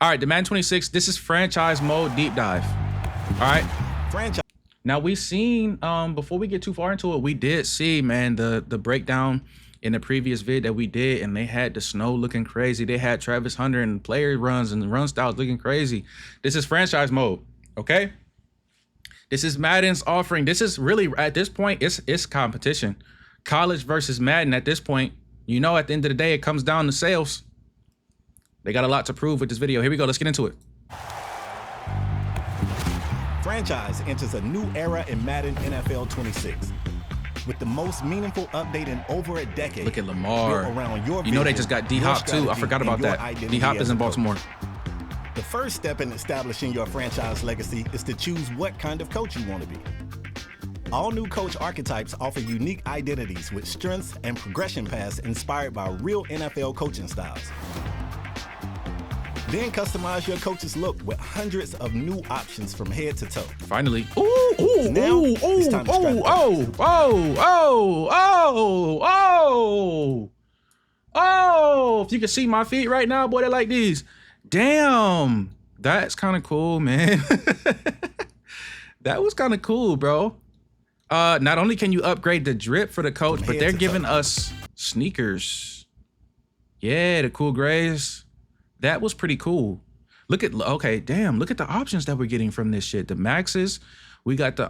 All right, the Madden 26, this is franchise mode deep dive. All right. Franchise. Now we seen, before we get too far into it, we did see, man, the breakdown in the previous vid that we did, and they had the snow looking crazy. They had Travis Hunter and player runs and the run styles looking crazy. This is franchise mode, okay? This is Madden's offering. This is really, at this point, it's competition. College versus Madden at this point. You know, at the end of the day, it comes down to sales. They got a lot to prove with this video. Here we go. Let's get into it. Franchise enters a new era in Madden NFL 26 with the most meaningful update in over a decade. Look at Lamar. Around your you know they just got D-Hop too. I forgot about that. D-Hop is in Baltimore. The first step in establishing your franchise legacy is to choose what kind of coach you want to be. All new coach archetypes offer unique identities with strengths and progression paths inspired by real NFL coaching styles. Then customize your coach's look with hundreds of new options from head to toe. Finally. If you can see my feet right now, boy, they're like these. Damn, that's kind of cool, man. That was kind of cool, bro. Not only can you upgrade the drip for the coach, but they're giving us sneakers. Yeah, the cool grays. That was pretty cool. Look at, okay, damn, look at the options that we're getting from this shit. The Maxes, we got the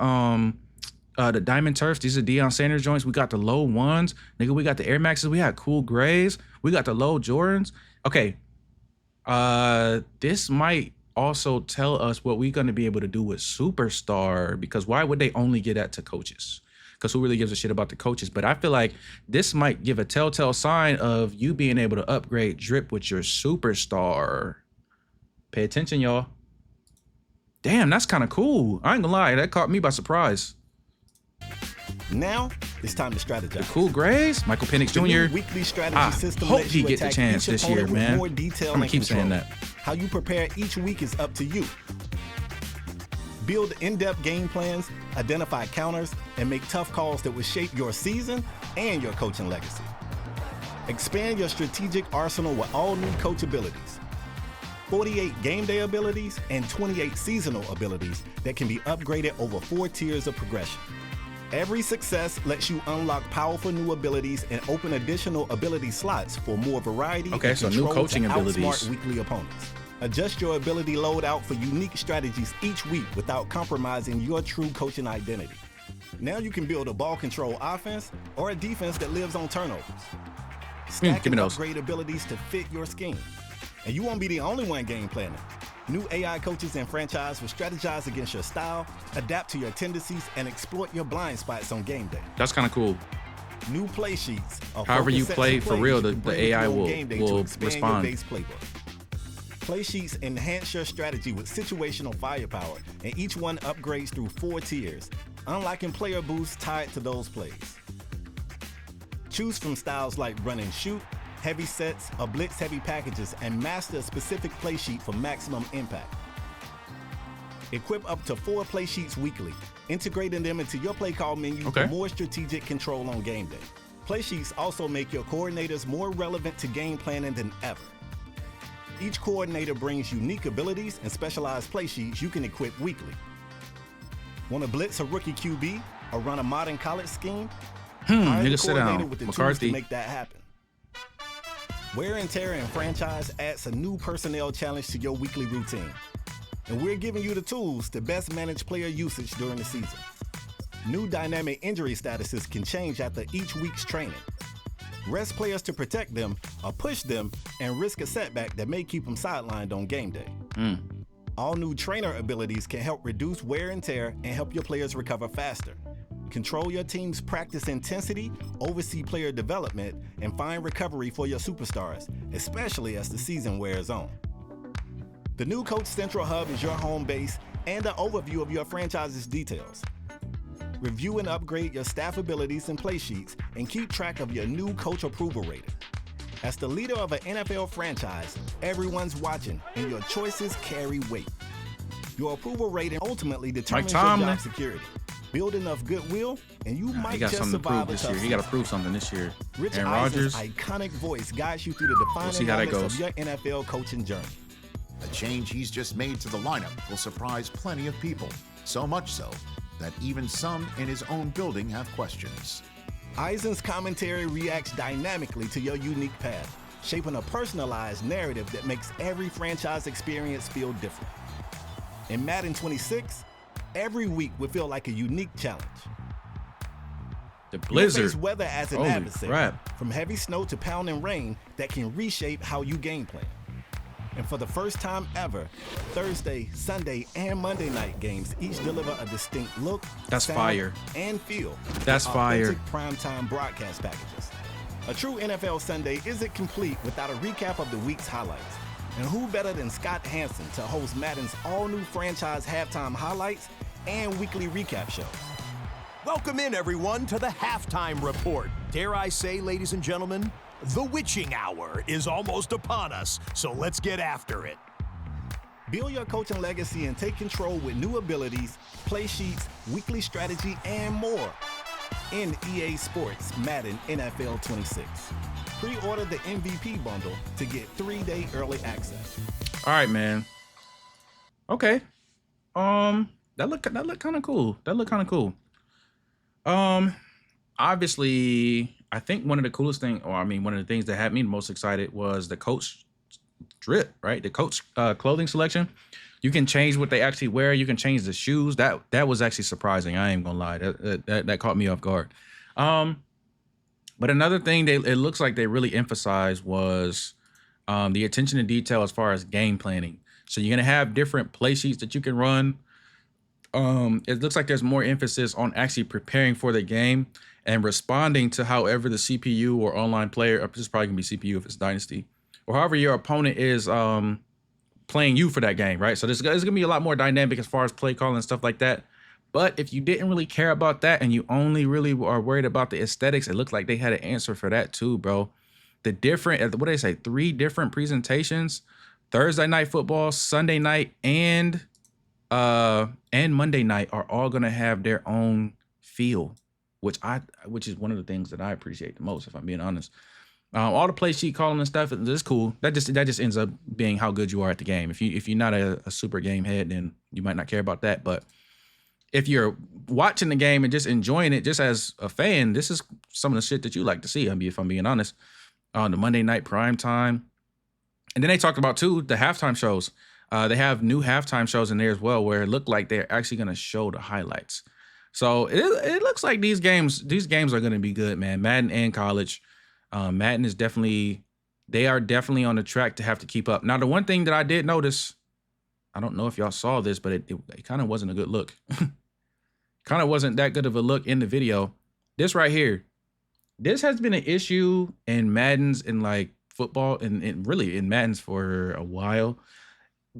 Diamond Turfs. These are Deion Sanders joints. We got the low ones. Nigga, we got the Air Maxes. We had cool grays. We got the low Jordans. Okay. This might also tell us what we're going to be able to do with Superstar, because why would they only get that to coaches? Because who really gives a shit about the coaches? But I feel like this might give a telltale sign of you being able to upgrade drip with your Superstar. Pay attention, y'all. Damn, that's kind of cool. I ain't gonna lie, that caught me by surprise. Now it's time to strategize. The cool grays, Michael Penix Jr. Weekly strategy system hope he gets a chance this year, man. More detail I'm gonna keep saying that. How you prepare each week is up to you. Build in-depth game plans, identify counters, and make tough calls that will shape your season and your coaching legacy. Expand your strategic arsenal with all new coach abilities. 48 game day abilities and 28 seasonal abilities that can be upgraded over 4 tiers of progression. Every success lets you unlock powerful new abilities and open additional ability slots for more variety. Okay, so new coaching abilities. Outsmart weekly opponents. Adjust your ability loadout for unique strategies each week without compromising your true coaching identity. Now you can build a ball control offense or a defense that lives on turnovers. Stack and upgrade abilities to fit your scheme. And you won't be the only one game planning. New AI coaches and franchise will strategize against your style, adapt to your tendencies, and exploit your blind spots on game day. That's kind of cool. New play sheets. However you play for real, the AI will respond. Play sheets enhance your strategy with situational firepower, and each one upgrades through 4 tiers, unlocking player boosts tied to those plays. Choose from styles like run and shoot, heavy sets, or blitz heavy packages, and master a specific play sheet for maximum impact. Equip up to 4 play sheets weekly, integrating them into your play call menu for more strategic control on game day. Play sheets also make your coordinators more relevant to game planning than ever. Each coordinator brings unique abilities and specialized play sheets you can equip weekly. Want to blitz a rookie QB or run a modern college scheme? Hire the coordinator with the tools to make that happen. Wear and tear in franchise adds a new personnel challenge to your weekly routine. And we're giving you the tools to best manage player usage during the season. New dynamic injury statuses can change after each week's training. Rest players to protect them or push them and risk a setback that may keep them sidelined on game day. All new trainer abilities can help reduce wear and tear and help your players recover faster. Control your team's practice intensity, oversee player development, and find recovery for your superstars, especially as the season wears on. The new Coach Central Hub is your home base and an overview of your franchise's details. Review and upgrade your staff abilities and play sheets, and keep track of your new coach approval rating. As the leader of an NFL franchise, everyone's watching, and your choices carry weight. Your approval rating ultimately determines your job security. Build enough goodwill, and you might just survive this year. He got to prove something this year. Rich Eisner's iconic voice guides you through the defining moments of your NFL coaching journey. A change he's just made to the lineup will surprise plenty of people, so much so that even some in his own building have questions. Eisen's commentary reacts dynamically to your unique path, shaping a personalized narrative that makes every franchise experience feel different. In Madden 26, every week will feel like a unique challenge. The blizzard. You face weather as an Holy adversary, crap. from heavy snow to pounding rain that can reshape how you game plan. And for the first time ever, Thursday, Sunday, and Monday night games each deliver a distinct look, That's sound, fire. and feel. That's with fire. authentic primetime broadcast packages. A true NFL Sunday isn't complete without a recap of the week's highlights. And who better than Scott Hansen to host Madden's all-new franchise halftime highlights and weekly recap shows? Welcome in, everyone, to the Halftime Report. Dare I say, ladies and gentlemen, the witching hour is almost upon us, so let's get after it. Build your coaching legacy and take control with new abilities, play sheets, weekly strategy, and more in EA Sports Madden NFL 26. Pre-order the MVP bundle to get 3-day early access. All right, man. Okay. That look kind of cool. Obviously, I think one of the coolest things, one of the things that had me most excited was the coach drip, right? The coach clothing selection. You can change what they actually wear. You can change the shoes. That was actually surprising. I ain't gonna lie. That caught me off guard. But another thing it looks like they really emphasized was the attention to detail as far as game planning. So you're gonna have different play sheets that you can run. It looks like there's more emphasis on actually preparing for the game and responding to however the CPU or online player, or this is probably gonna be CPU if it's Dynasty, or however your opponent is playing you for that game, right? So there's gonna be a lot more dynamic as far as play calling and stuff like that. But if you didn't really care about that and you only really are worried about the aesthetics, it looked like they had an answer for that too, bro. The different, what do they say, 3 different presentations: Thursday night football, Sunday night, and Monday night are all gonna have their own feel, which is one of the things that I appreciate the most, if I'm being honest. All the play sheet calling and stuff is cool. That just ends up being how good you are at the game. If you're not a super game head, then you might not care about that. But if you're watching the game and just enjoying it, just as a fan, this is some of the shit that you like to see. If I'm being honest, on the Monday night prime time. And then they talked about too the halftime shows. They have new halftime shows in there as well, where it looked like they're actually going to show the highlights. So it looks like these games are going to be good, man. Madden and college. Madden is definitely on the track to have to keep up. Now, the one thing that I did notice, I don't know if y'all saw this, but it kind of wasn't a good look. Kind of wasn't that good of a look in the video. This right here, this has been an issue in Maddens and like football and really in Maddens for a while.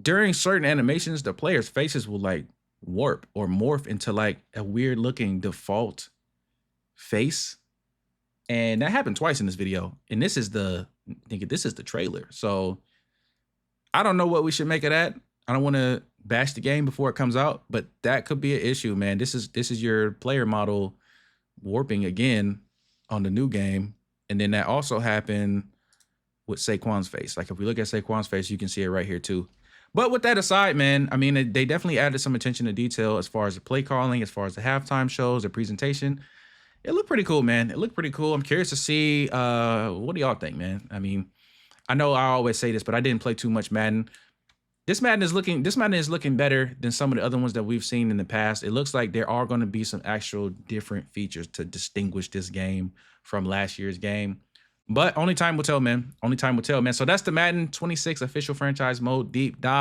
During certain animations, the players' faces will like warp or morph into like a weird looking default face. And that happened twice in this video. And this is the trailer. So I don't know what we should make of that. I don't want to bash the game before it comes out, but that could be an issue, man. This is your player model warping again on the new game. And then that also happened with Saquon's face. Like if we look at Saquon's face, you can see it right here too. But with that aside, man, I mean, they definitely added some attention to detail as far as the play calling, as far as the halftime shows, the presentation. It looked pretty cool, man. It looked pretty cool. I'm curious to see, what do y'all think, man? I mean, I know I always say this, but I didn't play too much Madden. This Madden is looking better than some of the other ones that we've seen in the past. It looks like there are going to be some actual different features to distinguish this game from last year's game. But only time will tell, man. Only time will tell, man. So that's the Madden 26 official franchise mode deep dive.